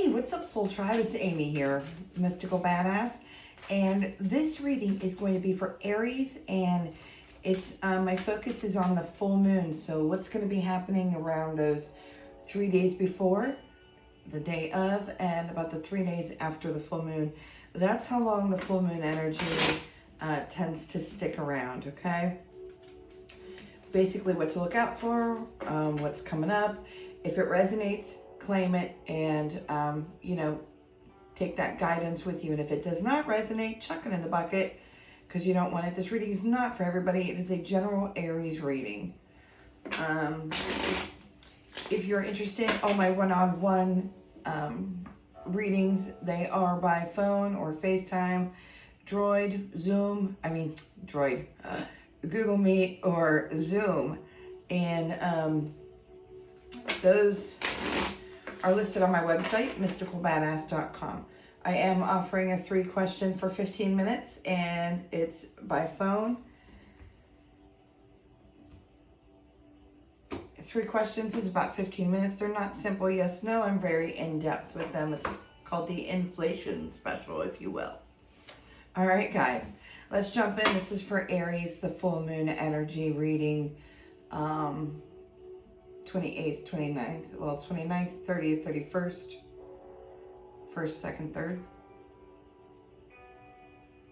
Hey, what's up, Soul Tribe? It's Amy here, Mystical Badass. And this reading is going to be for Aries, and it's my focus is on the full moon. So what's going to be happening around those 3 days before, the day of, and about the 3 days after the full moon. That's how long the full moon energy tends to stick around, okay? Basically what to look out for, what's coming up. If it resonates, claim it, and take that guidance with you. And if it does not resonate, chuck it in the bucket, because you don't want it. This reading is not for everybody. It is a general Aries reading. If you're interested, all my one-on-one readings, they are by phone or FaceTime, Google Meet or Zoom. And those are listed on my website, mysticalbadass.com. I am offering a 3-question for 15 minutes, and it's by phone. 3 questions is about 15 minutes. They're not simple yes, no. I'm very in-depth with them. It's called the inflation special, if you will. All right, guys, let's jump in. This is for Aries, the full moon energy reading. 28th, 29th, 29th, 30th, 31st, 1st, 2nd, 3rd,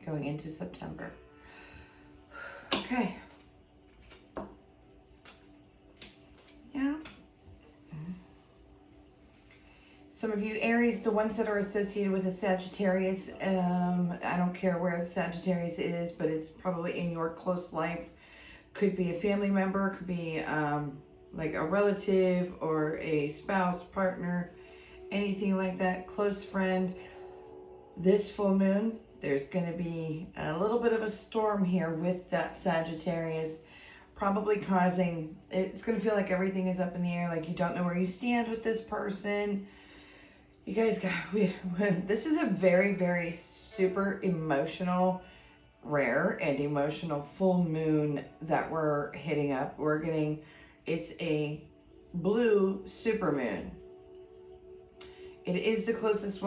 going into September. Okay. Yeah. Some of you Aries, the ones that are associated with a Sagittarius, I don't care where the Sagittarius is, but it's probably in your close life. Could be a family member, could be like a relative or a spouse, partner, anything like that, close friend. This full moon, there's going to be a little bit of a storm here with that Sagittarius, probably causing, it's going to feel like everything is up in the air, like you don't know where you stand with this person. You guys this is a very, very super emotional, rare and emotional full moon that we're hitting up. It's a blue supermoon. It is the closest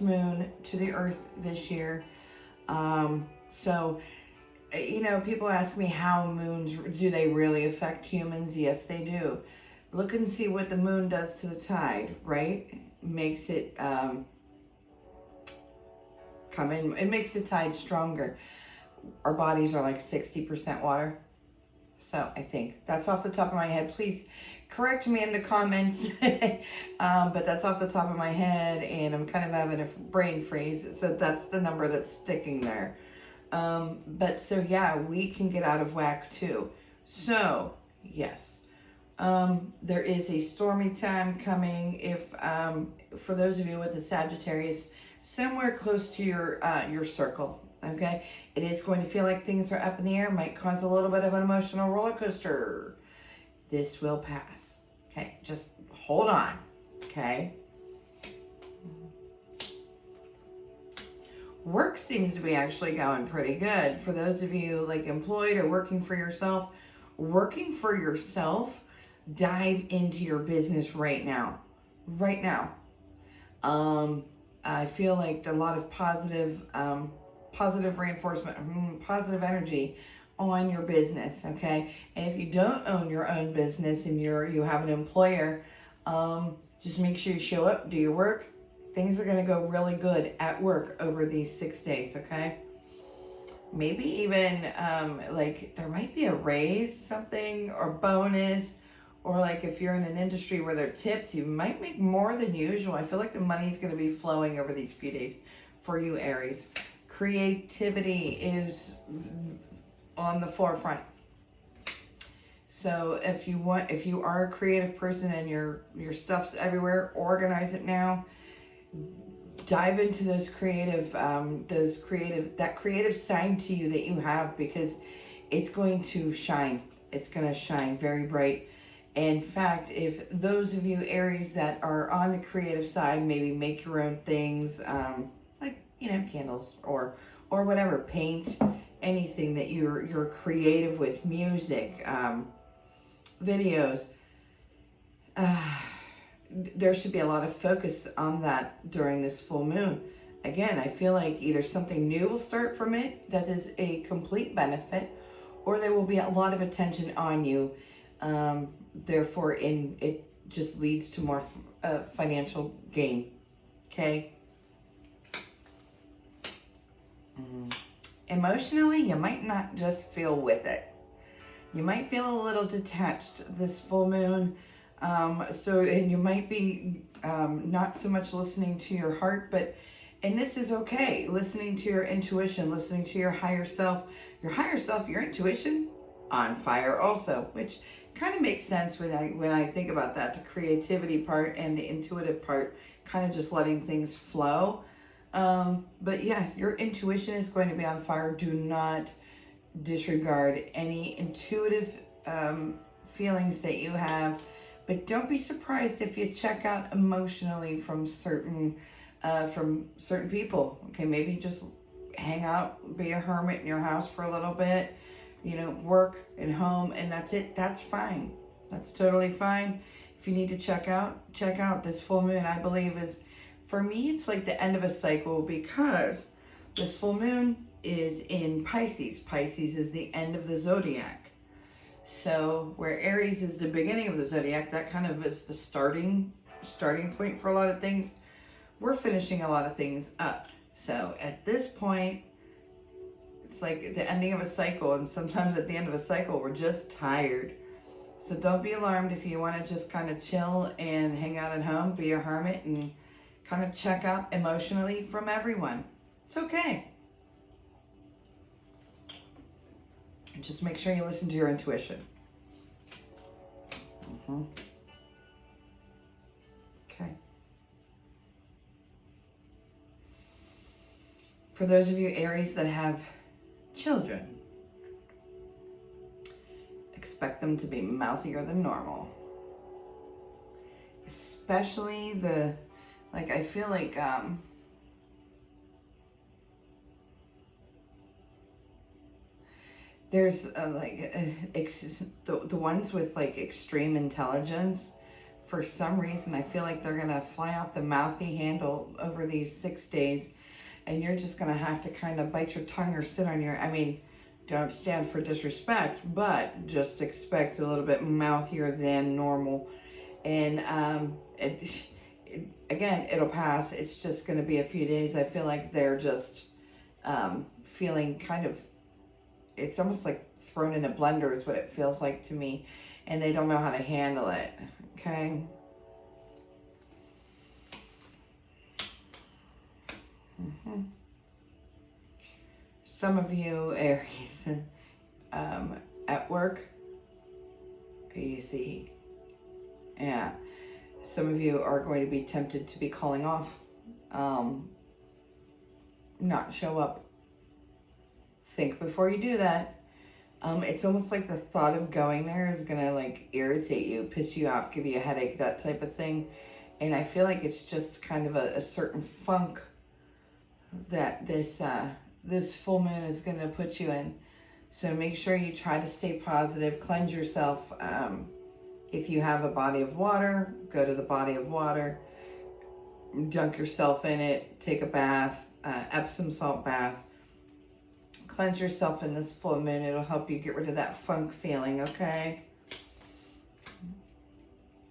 moon to the Earth this year. So, people ask me how moons, do they really affect humans? Yes, they do. Look and see what the moon does to the tide, right? Makes it come in. It makes the tide stronger. Our bodies are like 60% water. So I think that's off the top of my head. Please correct me in the comments. But that's off the top of my head, and I'm kind of having a brain freeze. So that's the number that's sticking there. But so yeah, we can get out of whack too. So yes, there is a stormy time coming. If for those of you with a Sagittarius, somewhere close to your circle. Okay, it is going to feel like things are up in the air, might cause a little bit of an emotional roller coaster. This will pass. Okay, just hold on. Okay. Work seems to be actually going pretty good. For those of you like employed or working for yourself, dive into your business right now. Right now. I feel like a lot of positive reinforcement, positive energy on your business, okay? And if you don't own your own business and you have an employer, just make sure you show up, do your work. Things are going to go really good at work over these 6 days, okay? Maybe even like there might be a raise, something, or bonus, or like if you're in an industry where they're tipped, you might make more than usual. I feel like the money's going to be flowing over these few days for you, Aries. Creativity is on the forefront. So if you are a creative person and your stuff's everywhere, organize it now. Dive into that creative side to you that you have, because it's going to shine. It's going to shine very bright. In fact, if those of you Aries that are on the creative side, maybe make your own things, candles or whatever, paint, anything that you're creative with, music, videos. there should be a lot of focus on that during this full moon. Again, I feel like either something new will start from it that is a complete benefit, or there will be a lot of attention on you. Therefore, it just leads to more financial gain. Okay? Emotionally, you might not just feel with it. You might feel a little detached this full moon. And you might be not so much listening to your heart, and this is okay. Listening to your intuition, listening to your higher self. Your intuition, on fire also, which kind of makes sense when I think about that. The creativity part and the intuitive part, kind of just letting things flow. But yeah, your intuition is going to be on fire. Do not disregard any intuitive feelings that you have, but don't be surprised if you check out emotionally from certain people. Okay, maybe just hang out, be a hermit in your house for a little bit, work and home, and that's it. That's fine. That's totally fine. If you need to check out this full moon. I believe is, for me, it's like the end of a cycle, because this full moon is in Pisces. Pisces is the end of the zodiac. So where Aries is the beginning of the zodiac, that kind of is the starting point for a lot of things. We're finishing a lot of things up. So at this point, it's like the ending of a cycle, and sometimes at the end of a cycle, we're just tired. So don't be alarmed if you want to just kind of chill and hang out at home, be a hermit, and kind of check out emotionally from everyone. It's okay. Just make sure you listen to your intuition. Okay. For those of you Aries that have children, expect them to be mouthier than normal. Especially I feel like there's the ones with like extreme intelligence. For some reason, I feel like they're gonna fly off the mouthy handle over these 6 days, and you're just gonna have to kind of bite your tongue or sit on your. Don't stand for disrespect, but just expect a little bit mouthier than normal. And again, it'll pass. It's just gonna be a few days. I feel like they're just feeling kind of. It's almost like thrown in a blender is what it feels like to me. And they don't know how to handle it. Okay? Some of you Aries at work, you see, yeah, some of you are going to be tempted to be calling off, not show up. Think before you do that. It's almost like the thought of going there is gonna like irritate you, piss you off, give you a headache, that type of thing. And I feel like it's just kind of a certain funk that this full moon is gonna put you in. So make sure you try to stay positive, cleanse yourself. If you have a body of water, go to the body of water, dunk yourself in it, take a bath, Epsom salt bath. Cleanse yourself in this full moon. It'll help you get rid of that funk feeling, okay?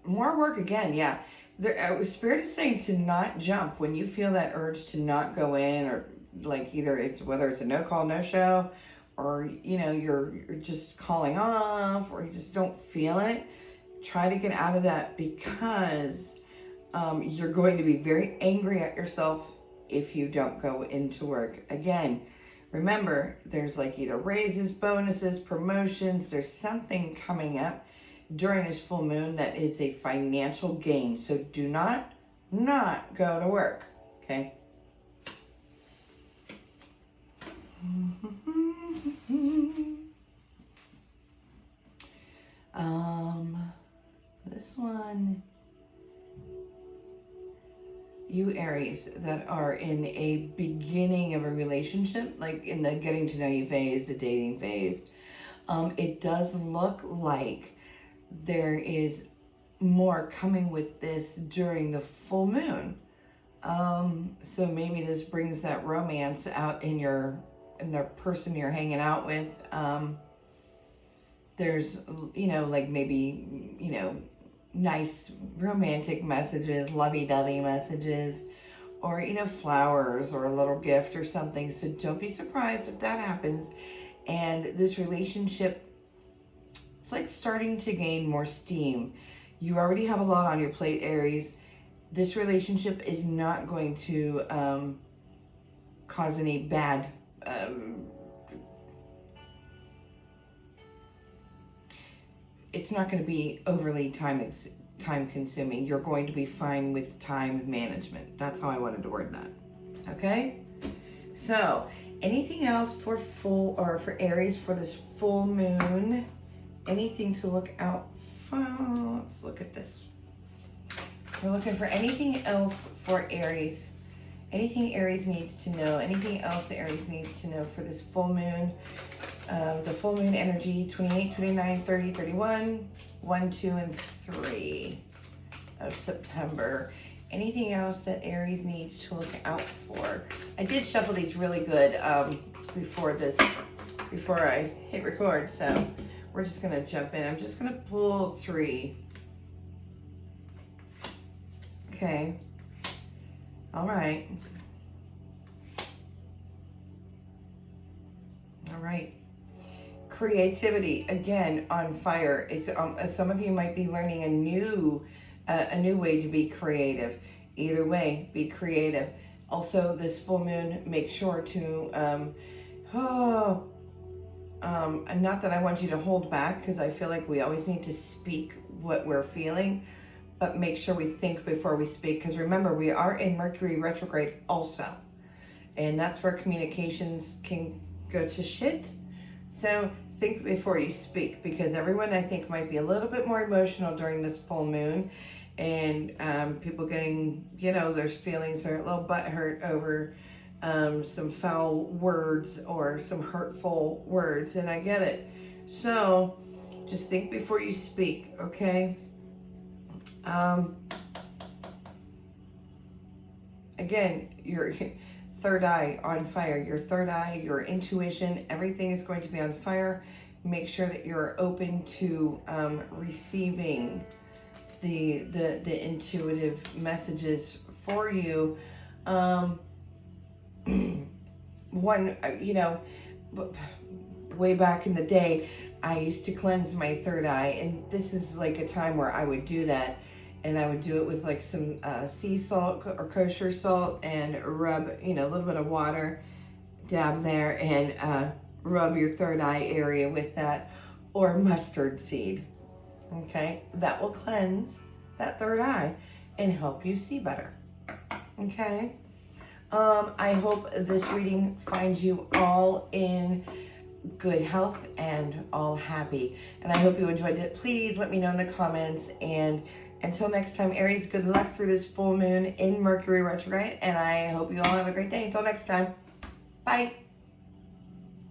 More work again, yeah. Spirit is saying to not jump when you feel that urge to not go in, or like whether it's a no call, no show, or you're just calling off, or you just don't feel it. Try to get out of that, because you're going to be very angry at yourself if you don't go into work. Again, remember, there's like either raises, bonuses, promotions. There's something coming up during this full moon that is a financial gain. So do not go to work, okay? This one, you Aries that are in a beginning of a relationship, like in the getting to know you phase, the dating phase, it does look like there is more coming with this during the full moon. So maybe this brings that romance out in the person you're hanging out with. There's, like maybe, nice romantic messages, lovey-dovey messages, or, flowers or a little gift or something. So don't be surprised if that happens. And this relationship, it's like starting to gain more steam. You already have a lot on your plate, Aries. This relationship is not going to cause any bad it's not going to be overly time consuming. You're going to be fine with time management. That's how I wanted to word that. Okay? So, anything else for Aries for this full moon? Anything to look out for? Let's look at this. We're looking for anything else for Aries. Anything Aries needs to know. Anything else Aries needs to know for this full moon. The full moon energy, 28, 29, 30, 31, 1, 2, and 3 of September. Anything else that Aries needs to look out for? I did shuffle these really good before I hit record, so we're just going to jump in. I'm just going to pull 3. Okay. All right. All right. Creativity, again, on fire. It's some of you might be learning a new way to be creative. Either way, be creative. Also, this full moon, make sure to not that I want you to hold back, because I feel like we always need to speak what we're feeling, but make sure we think before we speak, because remember, we are in Mercury retrograde also, and that's where communications can go to shit. So think before you speak, because everyone, I think, might be a little bit more emotional during this full moon, and people getting, their feelings are a little butthurt over some foul words or some hurtful words, and I get it. So just think before you speak, okay? Again, your third eye on fire. Your third eye, your intuition, everything is going to be on fire. Make sure that you're open to receiving the intuitive messages for you. One, way back in the day, I used to cleanse my third eye, and this is like a time where I would do that. And I would do it with like some sea salt or kosher salt, and rub, a little bit of water, dab there, and rub your third eye area with that, or mustard seed. Okay, that will cleanse that third eye and help you see better. Okay, I hope this reading finds you all in good health and all happy. And I hope you enjoyed it. Please let me know in the comments. And until next time, Aries, good luck through this full moon in Mercury retrograde. And I hope you all have a great day. Until next time, bye.